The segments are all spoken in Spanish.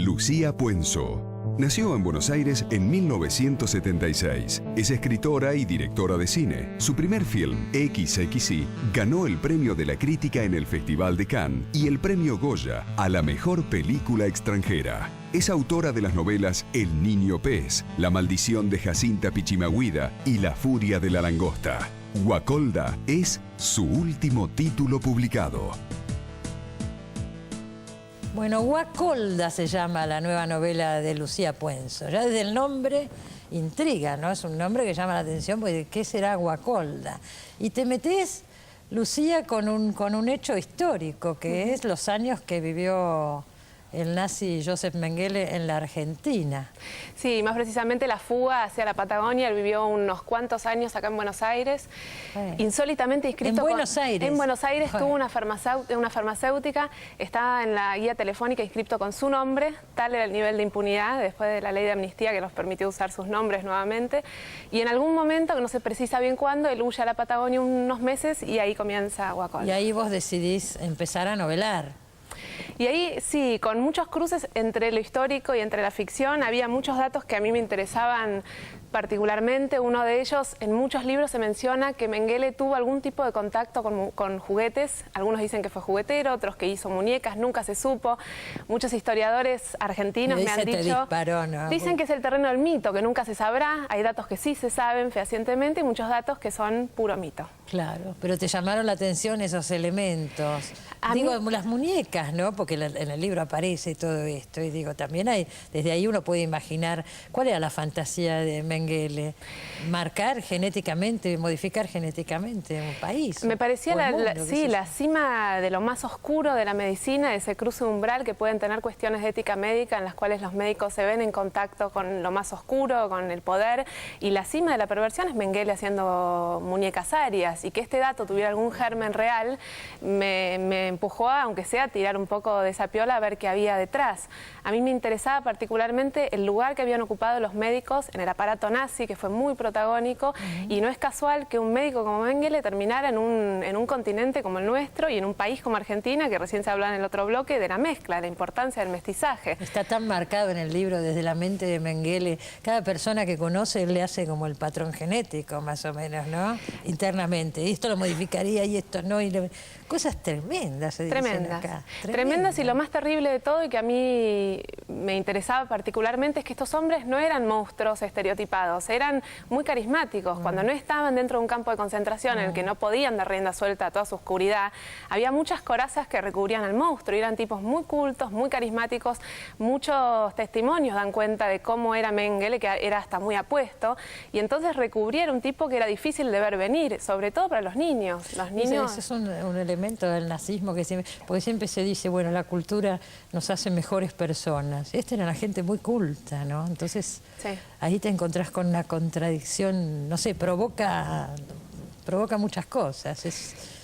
Lucía Puenzo. Nació en Buenos Aires en 1976. Es escritora y directora de cine. Su primer film, XXI, ganó el premio de la crítica en el Festival de Cannes y el premio Goya a la mejor película extranjera. Es autora de las novelas El Niño Pez, La Maldición de Jacinta Pichimahuida y La Furia de la Langosta. Guacolda es su último título publicado. Bueno, Guacolda se llama la nueva novela de Lucía Puenzo. Ya desde el nombre intriga, ¿no? Es un nombre que llama la atención porque ¿qué será Guacolda? Y te metés, Lucía, con un hecho histórico, que es los años que vivió el nazi Joseph Mengele en la Argentina. Sí, más precisamente la fuga hacia la Patagonia. Él vivió unos cuantos años acá en Buenos Aires. Insólitamente inscrito... ¿En Buenos Aires? En Buenos Aires tuvo una farmacéutica, estaba en la guía telefónica inscrito con su nombre. Tal era el nivel de impunidad después de la ley de amnistía que nos permitió usar sus nombres nuevamente. Y en algún momento, que no se precisa bien cuándo, él huye a la Patagonia unos meses y ahí comienza Guacolda. Y ahí vos decidís empezar a novelar. Y ahí sí, con muchos cruces entre lo histórico y entre la ficción, había muchos datos que a mí me interesaban particularmente. Uno de ellos, en muchos libros se menciona que Mengele tuvo algún tipo de contacto con juguetes. Algunos dicen que fue juguetero, otros que hizo muñecas, nunca se supo. Muchos historiadores argentinos me han dicho... ¿no? Dicen que es el terreno del mito, que nunca se sabrá. Hay datos que sí se saben fehacientemente y muchos datos que son puro mito. Claro, pero te llamaron la atención esos elementos. Digo, las muñecas, ¿no? Porque en el libro aparece todo esto. Y digo, también hay, desde ahí uno puede imaginar cuál era la fantasía de Mengele. Marcar genéticamente, modificar genéticamente un país. Me parecía la cima de lo más oscuro de la medicina, ese cruce umbral que pueden tener cuestiones de ética médica en las cuales los médicos se ven en contacto con lo más oscuro, con el poder. Y la cima de la perversión es Mengele haciendo muñecas arias. Y que este dato tuviera algún germen real me empujó a, aunque sea, tirar un poco de esa piola a ver qué había detrás. A mí me interesaba particularmente el lugar que habían ocupado los médicos en el aparato nazi, que fue muy protagónico, y no es casual que un médico como Mengele terminara en un continente como el nuestro y en un país como Argentina, que recién se hablaba en el otro bloque, de la mezcla, de la importancia del mestizaje. Está tan marcado en el libro desde la mente de Mengele. Cada persona que conoce le hace como el patrón genético, más o menos, ¿no? Internamente. Y esto lo modificaría y esto no. Cosas tremendas se dicen acá. Tremendas, y lo más terrible de todo, y que a mí me interesaba particularmente, es que estos hombres no eran monstruos estereotipados, eran muy carismáticos. Cuando no estaban dentro de un campo de concentración en el que no podían dar rienda suelta a toda su oscuridad, había muchas corazas que recubrían al monstruo, y eran tipos muy cultos, muy carismáticos. Muchos testimonios dan cuenta de cómo era Mengele, que era hasta muy apuesto, y entonces recubría un tipo que era difícil de ver venir, sobre todo para los niños. Los niños... Ese es un elemento del nazismo, porque siempre se dice, bueno, la cultura nos hace mejores personas. Esta era la gente muy culta, ¿no? Entonces, ahí te encontrás con una contradicción, no sé, provoca muchas cosas.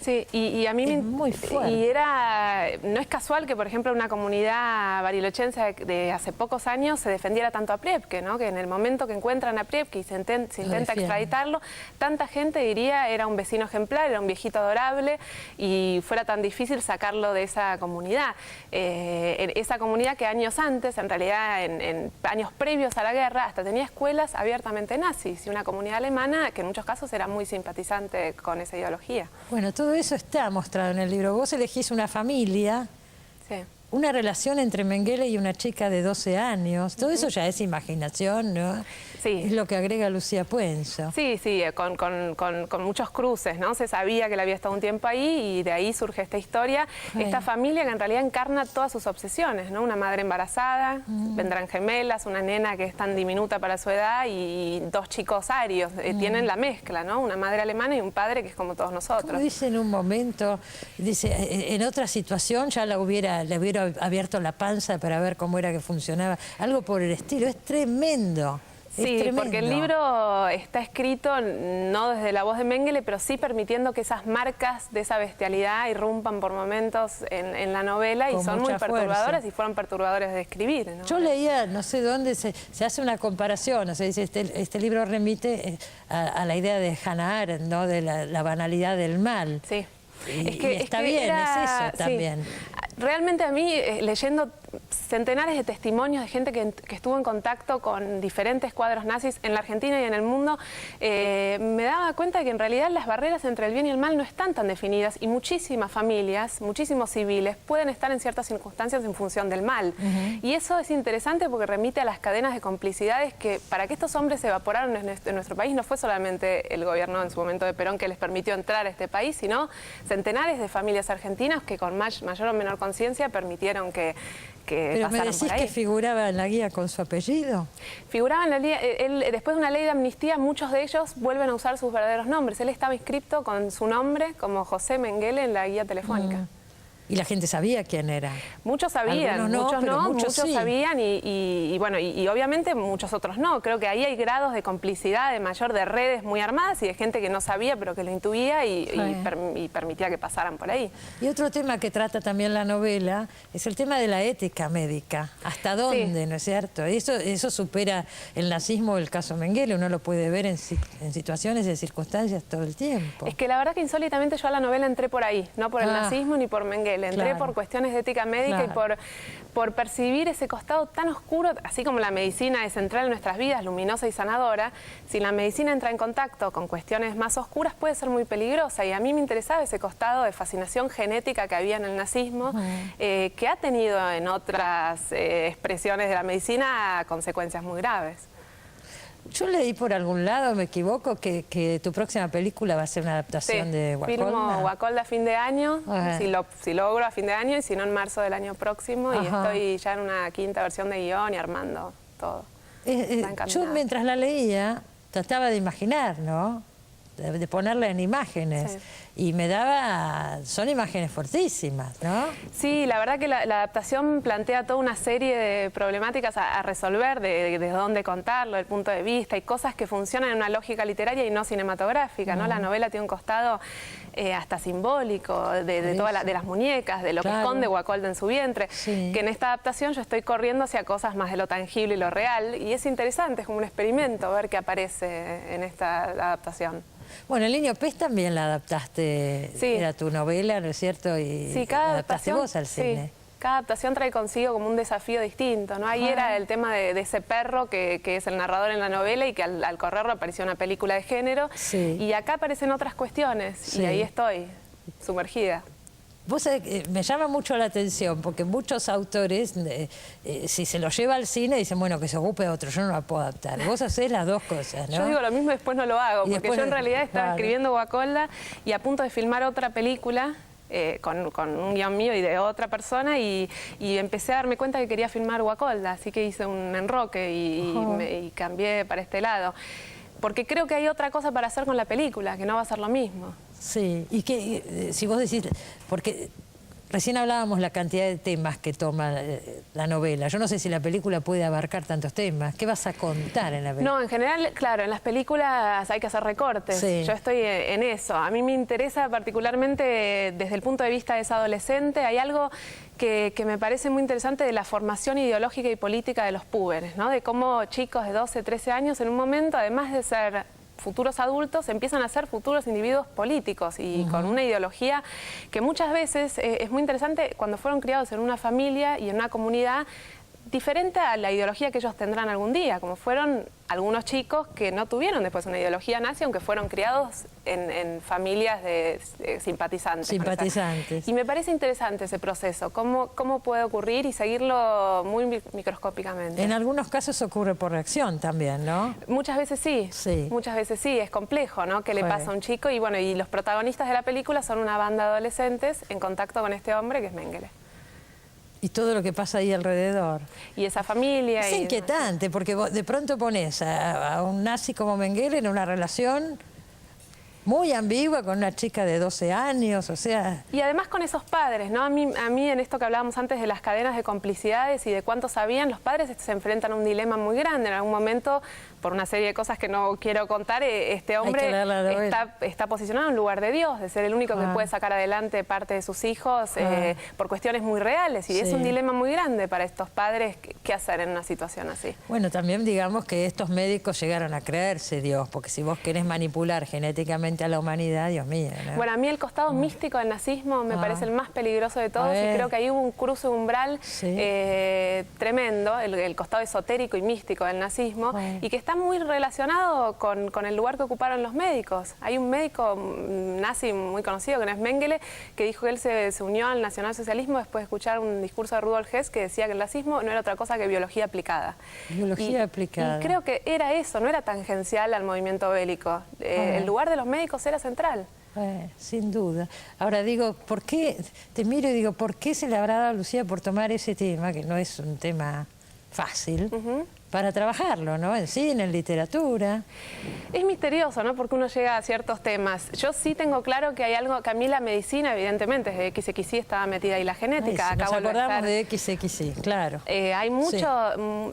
Sí, y a mí es muy fuerte. Y no es casual que, por ejemplo, una comunidad barilochense de hace pocos años se defendiera tanto a Priebke, ¿no? Que en el momento que encuentran a Priebke y se intenta extraditarlo, tanta gente diría era un vecino ejemplar, era un viejito adorable, y fuera tan difícil sacarlo de esa comunidad. Esa comunidad que años antes, en realidad en años previos a la guerra, hasta tenía escuelas abiertamente nazis, y una comunidad alemana que en muchos casos era muy simpatizante con esa ideología. Bueno, todo eso está mostrado en el libro. Vos elegís una familia, una relación entre Mengele y una chica de 12 años. Todo eso ya es imaginación, ¿no? Sí. Es lo que agrega Lucía Puenzo. Sí, con muchos cruces, ¿no? Se sabía que él había estado un tiempo ahí y de ahí surge esta historia. Esta familia que en realidad encarna todas sus obsesiones, ¿no? Una madre embarazada, vendrán gemelas, una nena que es tan diminuta para su edad y dos chicos arios. Tienen la mezcla, ¿no? Una madre alemana y un padre que es como todos nosotros. Como dice en un momento, dice, en otra situación ya le hubiera abierto la panza para ver cómo era que funcionaba. Algo por el estilo. Es tremendo. Sí, porque el libro está escrito no desde la voz de Mengele, pero sí permitiendo que esas marcas de esa bestialidad irrumpan por momentos en la novela y son muy perturbadoras y fueron perturbadores de escribir, ¿no? Yo leía, no sé dónde, se hace una comparación, o sea, dice, este libro remite a la idea de Hannah Arendt, ¿no? De la banalidad del mal. Sí. Es que está bien, es eso también. Sí. Realmente a mí, leyendo centenares de testimonios de gente que estuvo en contacto con diferentes cuadros nazis en la Argentina y en el mundo, me daba cuenta de que en realidad las barreras entre el bien y el mal no están tan definidas y muchísimas familias, muchísimos civiles pueden estar en ciertas circunstancias en función del mal. Y eso es interesante porque remite a las cadenas de complicidades que para que estos hombres se evaporaron en nuestro país no fue solamente el gobierno en su momento de Perón que les permitió entrar a este país, sino centenares de familias argentinas que con mayor o menor conciencia permitieron que Pero me decís que figuraba en la guía con su apellido. Figuraba en la guía, después de una ley de amnistía, muchos de ellos vuelven a usar sus verdaderos nombres. Él estaba inscripto con su nombre como José Mengele en la guía telefónica. ¿Y la gente sabía quién era? Muchos sabían, muchos sí. Sabían y bueno, y obviamente muchos otros no. Creo que ahí hay grados de complicidad, de mayor de redes muy armadas y de gente que no sabía pero que lo intuía y permitía que pasaran por ahí. Y otro tema que trata también la novela es el tema de la ética médica. ¿Hasta dónde, no es cierto? Eso supera el nazismo, el caso Mengele. Uno lo puede ver en situaciones y circunstancias todo el tiempo. Es que la verdad que insólitamente yo a la novela entré por ahí, no por el nazismo ni por Mengele. Entré por cuestiones de ética médica y por percibir ese costado tan oscuro, así como la medicina es central en nuestras vidas, luminosa y sanadora. Si la medicina entra en contacto con cuestiones más oscuras puede ser muy peligrosa y a mí me interesaba ese costado de fascinación genética que había en el nazismo, que ha tenido en otras expresiones de la medicina consecuencias muy graves. Yo leí por algún lado, me equivoco, que tu próxima película va a ser una adaptación de Guacolda. Firmo Guacolda a fin de año, si logro a fin de año y si no en marzo del año próximo. Y estoy ya en una quinta versión de guión y armando todo. Yo mientras la leía trataba de imaginar, ¿no? De ponerla en imágenes. Y me daba... son imágenes fuertísimas, ¿no? Sí, la verdad que la adaptación plantea toda una serie de problemáticas a resolver, de dónde contarlo, del punto de vista, y cosas que funcionan en una lógica literaria y no cinematográfica, ¿no? La novela tiene un costado hasta simbólico, de las muñecas, de lo que esconde Guacolda en su vientre, que en esta adaptación yo estoy corriendo hacia cosas más de lo tangible y lo real, y es interesante, es como un experimento ver qué aparece en esta adaptación. Bueno, El Niño Pez también la adaptaste, era tu novela, ¿no es cierto? Y la adaptaste vos al cine. Cada adaptación trae consigo como un desafío distinto, ¿no? Ahí era el tema de ese perro que es el narrador en la novela y que al correrlo apareció una película de género. Y acá aparecen otras cuestiones y ahí estoy, sumergida. Vos sabés, me llama mucho la atención porque muchos autores, si se lo lleva al cine, dicen, bueno, que se ocupe otro, yo no la puedo adaptar. Vos hacés las dos cosas, ¿no? Yo digo lo mismo y después no lo hago, porque yo en realidad estaba escribiendo Guacolda y a punto de filmar otra película con un guión mío y de otra persona y empecé a darme cuenta que quería filmar Guacolda, así que hice un enroque y cambié para este lado. Porque creo que hay otra cosa para hacer con la película, que no va a ser lo mismo. Sí, y que si vos decís, porque recién hablábamos la cantidad de temas que toma la novela. Yo no sé si la película puede abarcar tantos temas. ¿Qué vas a contar en la película? No, en general, claro, en las películas hay que hacer recortes. Yo estoy en eso. A mí me interesa particularmente desde el punto de vista de esa adolescente. Hay algo que me parece muy interesante de la formación ideológica y política de los púberes, ¿no? De cómo chicos de 12, 13 años en un momento, además de ser futuros adultos, empiezan a ser futuros individuos políticos y con una ideología que muchas veces es muy interesante cuando fueron criados en una familia y en una comunidad diferente a la ideología que ellos tendrán algún día, como fueron algunos chicos que no tuvieron después una ideología nazi, aunque fueron criados en familias de simpatizantes. Y me parece interesante ese proceso, cómo puede ocurrir y seguirlo muy microscópicamente. En algunos casos ocurre por reacción también, ¿no? Muchas veces sí, muchas veces sí, es complejo, ¿no? ¿Qué le pasa a un chico? Y bueno, y los protagonistas de la película son una banda de adolescentes en contacto con este hombre que es Mengele. Y todo lo que pasa ahí alrededor. Y esa familia. Es inquietante, porque vos de pronto pones a un nazi como Mengele en una relación muy ambigua con una chica de 12 años, o sea... Y además con esos padres, ¿no? A mí en esto que hablábamos antes de las cadenas de complicidades y de cuánto sabían, los padres se enfrentan a un dilema muy grande. En algún momento, por una serie de cosas que no quiero contar, este hombre está posicionado en lugar de Dios, de ser el único que puede sacar adelante parte de sus hijos por cuestiones muy reales. Y es un dilema muy grande para estos padres, ¿qué hacer en una situación así? Bueno, también digamos que estos médicos llegaron a creerse Dios, porque si vos querés manipular genéticamente frente a la humanidad, Dios mío, ¿no? Bueno, a mí el costado místico del nazismo me parece el más peligroso de todos y creo que ahí hubo un cruce umbral tremendo, el costado esotérico y místico del nazismo, y que está muy relacionado con el lugar que ocuparon los médicos. Hay un médico nazi muy conocido, que no es Mengele, que dijo que él se unió al nacionalsocialismo después de escuchar un discurso de Rudolf Hess que decía que el nazismo no era otra cosa que biología aplicada. Biología aplicada. Y creo que era eso, no era tangencial al movimiento bélico. El lugar de los médicos era central. Sin duda. Ahora digo, ¿por qué? Te miro y digo, ¿por qué se le habrá dado a Lucía por tomar ese tema, que no es un tema fácil, para trabajarlo, ¿no? En cine, en literatura. Es misterioso, ¿no? Porque uno llega a ciertos temas. Yo sí tengo claro que hay algo, que a mí la medicina, evidentemente, desde XXY estaba metida ahí la genética. Ay, si nos acordamos de XXY, claro. Hay mucho,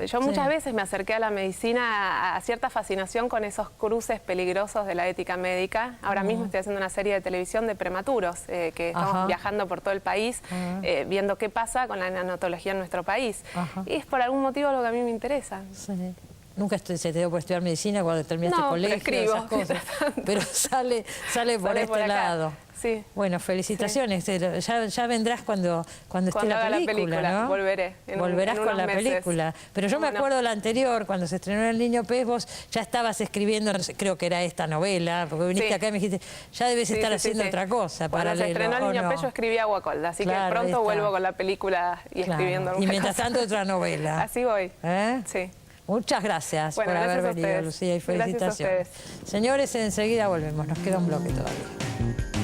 yo muchas veces me acerqué a la medicina a cierta fascinación con esos cruces peligrosos de la ética médica. Ahora mismo estoy haciendo una serie de televisión de prematuros, que estamos viajando por todo el país, viendo qué pasa con la neonatología en nuestro país. Y es por algún motivo lo que a mí me interesa. Sí. Nunca se te dio por estudiar medicina cuando terminaste el colegio, escribo, esas cosas. Pero sale por este lado. Sí. Bueno, felicitaciones. Sí. Ya vendrás cuando esté la película, ¿no? Volveré. Volverás con la película. Pero yo me acuerdo la anterior, cuando se estrenó El Niño Pez, vos ya estabas escribiendo, creo que era esta novela, porque viniste acá y me dijiste, ya debes estar haciendo otra cosa. Cuando se estrenó El Niño Pez yo escribí Aguacolda, así que pronto vuelvo con la película y escribiendo alguna cosa. Y mientras tanto otra novela. Así voy. Sí. Muchas gracias por haber venido, Lucía, y felicitaciones. Señores, enseguida volvemos, nos queda un bloque todavía.